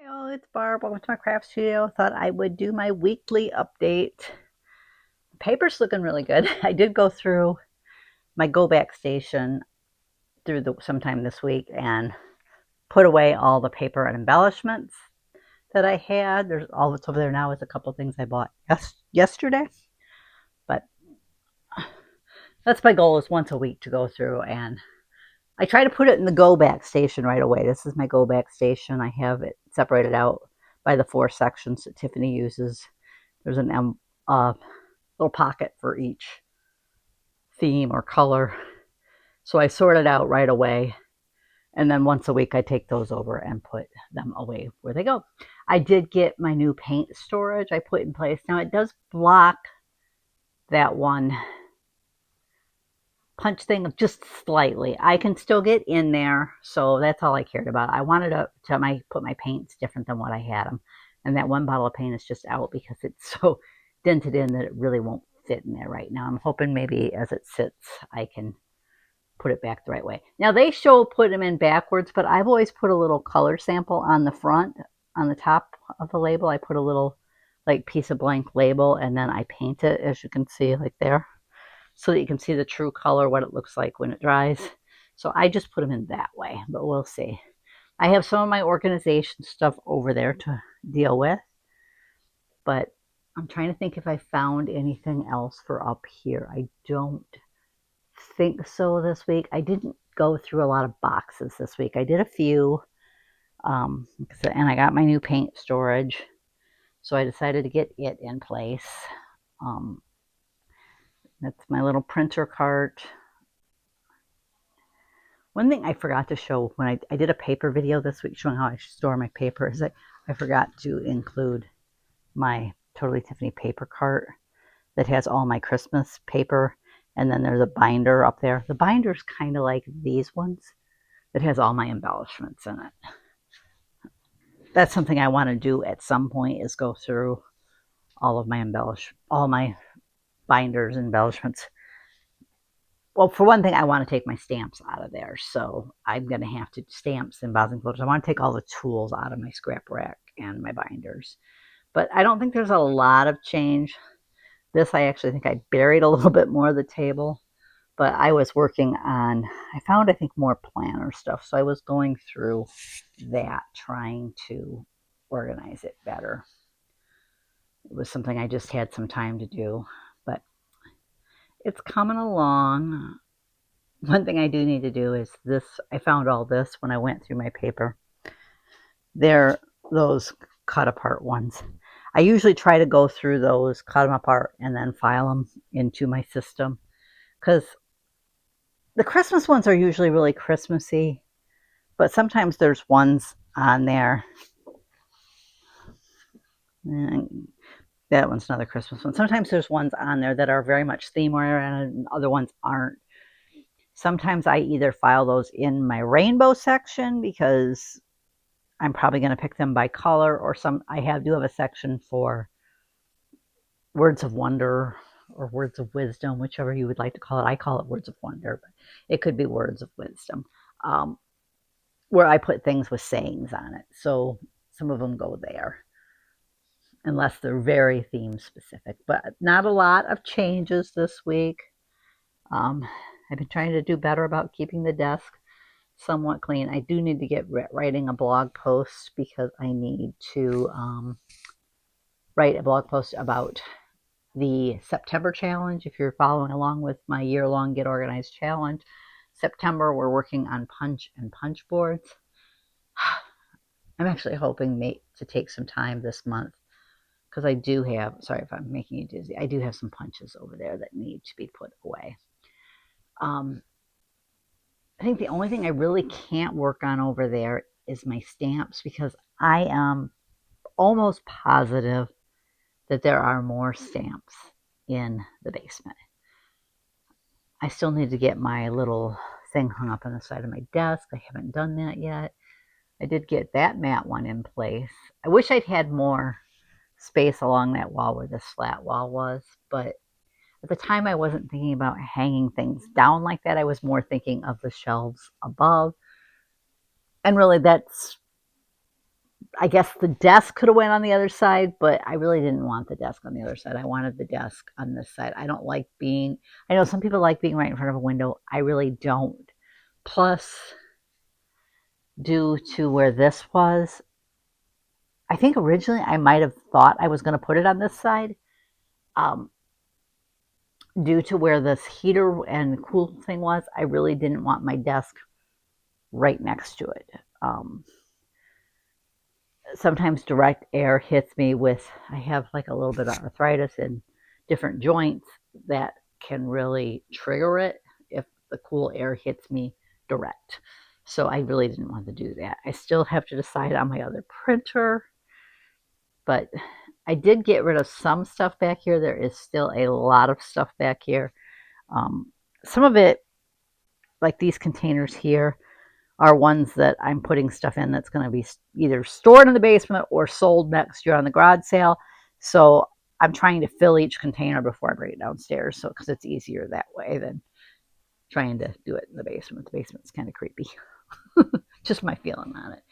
Oh, it's Barb. Welcome to my craft studio. Thought I would do my weekly update. Paper's looking really good. I did go through my go back station through the sometime this week and put away all the paper and embellishments that I had. There's all that's over there now is a couple things I bought yesterday. But that's my goal is once a week to go through, and I try to put it in the go back station right away. This is my go back station. I have it separated out by the 4 sections that Tiffany uses. There's an little pocket for each theme or color. So I sort it out right away. And then once a week, I take those over and put them away where they go. I did get my new paint storage I put in place. Now it does block that one punch thing just slightly. I can still get in there, so that's all I cared about. I wanted to put my paints different than what I had them. And that one bottle of paint is just out because it's so dented in that it really won't fit in there right now. I'm hoping maybe as it sits, I can put it back the right way. Now they show put them in backwards, but I've always put a little color sample on the front, on the top of the label. I put a little like piece of blank label, and then I paint it, as you can see, like there, so that you can see the true color, what it looks like when it dries. So I just put them in that way, but we'll see. I have some of my organization stuff over there to deal with, but I'm trying to think if I found anything else for up here. I don't think so this week. I didn't go through a lot of boxes this week. I did a few, and I got my new paint storage, so I decided to get it in place. That's my little printer cart. One thing I forgot to show when I did a paper video this week showing how I store my paper is that I forgot to include my Totally Tiffany paper cart that has all my Christmas paper, and then there's a binder up there. The binder's kind of like these ones that has all my embellishments in it. That's something I want to do at some point, is go through all my binders and embellishments. Well, for one thing, I want to take my stamps out of there, so I'm going to have to stamps and embossing folders. I want to take all the tools out of my scrap rack and my binders, but I don't think there's a lot of change. This, I actually think I buried a little bit more of the table, but I was working on, I found, I think, more planner stuff, so I was going through that, trying to organize it better. It was something I just had some time to do, but it's coming along. One thing I do need to do is this. I found all this when I went through my paper. They're those cut apart ones. I usually try to go through those, cut them apart, and then file them into my system, because the Christmas ones are usually really Christmassy, but sometimes there's ones on there. And that one's another Christmas one. Sometimes there's ones on there that are very much theme oriented and other ones aren't. Sometimes I either file those in my rainbow section because I'm probably going to pick them by color, or I do have a section for words of wonder or words of wisdom, whichever you would like to call it. I call it words of wonder, but it could be words of wisdom, where I put things with sayings on it. So some of them go there, unless they're very theme specific, but not a lot of changes this week. I've been trying to do better about keeping the desk somewhat clean. I do need to get writing a blog post, because I need to write a blog post about the September challenge. If you're following along with my year-long Get Organized challenge, September we're working on punch and punch boards. I'm actually hoping to take some time this month, because I do have, sorry if I'm making you dizzy, I do have some punches over there that need to be put away. I think the only thing I really can't work on over there is my stamps, because I am almost positive that there are more stamps in the basement. I still need to get my little thing hung up on the side of my desk. I haven't done that yet. I did get that matte one in place. I wish I'd had more space along that wall where this flat wall was, but at the time I wasn't thinking about hanging things down like that. I was more thinking of the shelves above. And really, that's I guess the desk could have went on the other side, but I really didn't want the desk on the other side. I wanted the desk on this side. I don't like being, I know some people like being right in front of a window. I really don't. Plus, due to where this was, I think originally I might have thought I was going to put it on this side. Um, Due to where this heater and cool thing was, I really didn't want my desk right next to it. Sometimes direct air hits me with, I have like a little bit of arthritis in different joints that can really trigger it if the cool air hits me direct. So I really didn't want to do that. I still have to decide on my other printer, but I did get rid of some stuff back here. There is still a lot of stuff back here. Some of it, like these containers here, are ones that I'm putting stuff in that's going to be either stored in the basement or sold next year on the garage sale. So I'm trying to fill each container before I bring it downstairs, so because it's easier that way than trying to do it in the basement. The basement's kind of creepy. Just my feeling on it.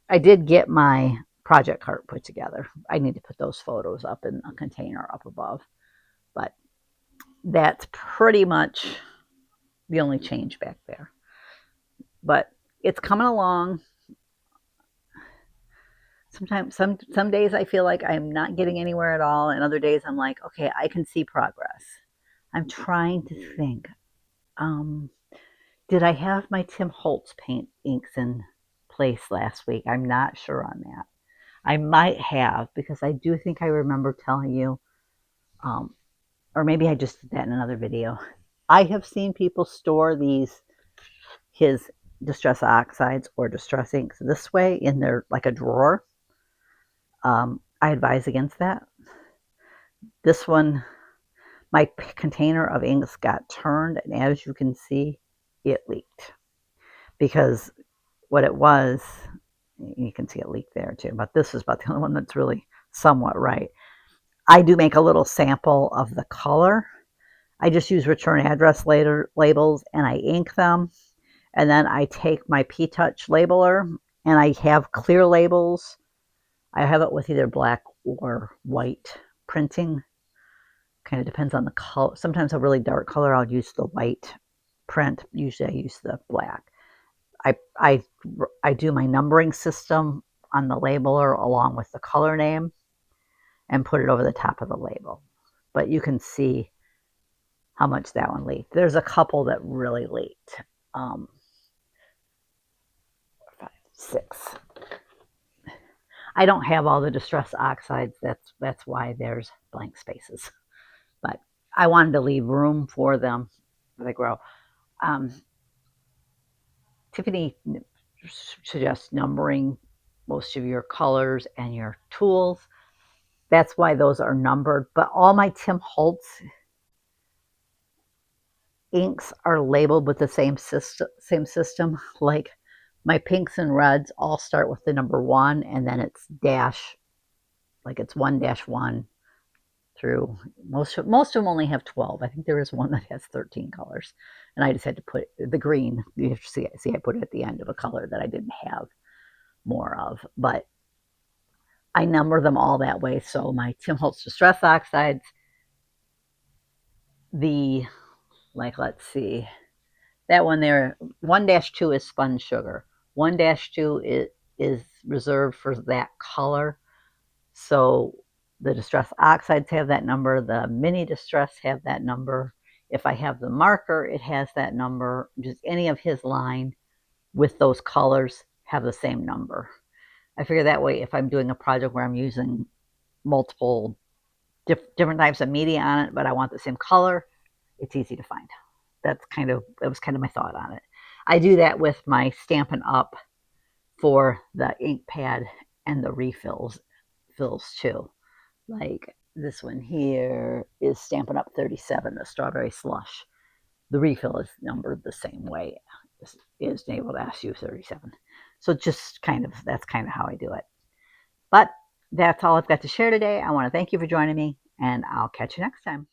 I did get my project cart put together. I need to put those photos up in a container up above. But that's pretty much the only change back there. But it's coming along. Sometimes some days I feel like I'm not getting anywhere at all, and other days I'm like, okay, I can see progress. I'm trying to think. Did I have my Tim Holtz paint inks in place last week? I'm not sure on that. I might have, because I do think I remember telling you, or maybe I just did that in another video. I have seen people store his distress oxides or distress inks this way in their, like a drawer. I advise against that. This one, my container of inks got turned, and as you can see, it leaked. Because what it was, you can see it leaked there too, but this is about the only one that's really somewhat right. I do make a little sample of the color. I just use return address labels and I ink them. And then I take my P-Touch labeler and I have clear labels. I have it with either black or white printing. Kind of depends on the color. Sometimes a really dark color, I'll use the white print. Usually I use the black. I do my numbering system on the labeler along with the color name and put it over the top of the label. But you can see how much that one leaked. There's a couple that really leaked. 5, 6. I don't have all the distress oxides. That's why there's blank spaces. But I wanted to leave room for them as they grow. Tiffany suggests numbering most of your colors and your tools. That's why those are numbered. But all my Tim Holtz inks are labeled with the same system. Like my pinks and reds all start with the number 1, and then it's dash, like it's 1-1 through, most of them only have 12. I think there is one that has 13 colors, and I just had to put the green. You have to see I put it at the end of a color that I didn't have more of, but I number them all that way. So my Tim Holtz Distress Oxides, let's see, that one there, 1-2 is spun sugar. 1-2 is reserved for that color. So the distress oxides have that number. The mini distress have that number. If I have the marker, it has that number. Just any of his line with those colors have the same number. I figure that way, if I'm doing a project where I'm using multiple different types of media on it, but I want the same color, it's easy to find. That was kind of my thought on it. I do that with my Stampin' Up for the ink pad and the refills too. Like this one here is Stampin' Up 37, the strawberry slush. The refill is numbered the same way is Naval SU 37. So that's kind of how I do it. But that's all I've got to share today. I want to thank you for joining me, and I'll catch you next time.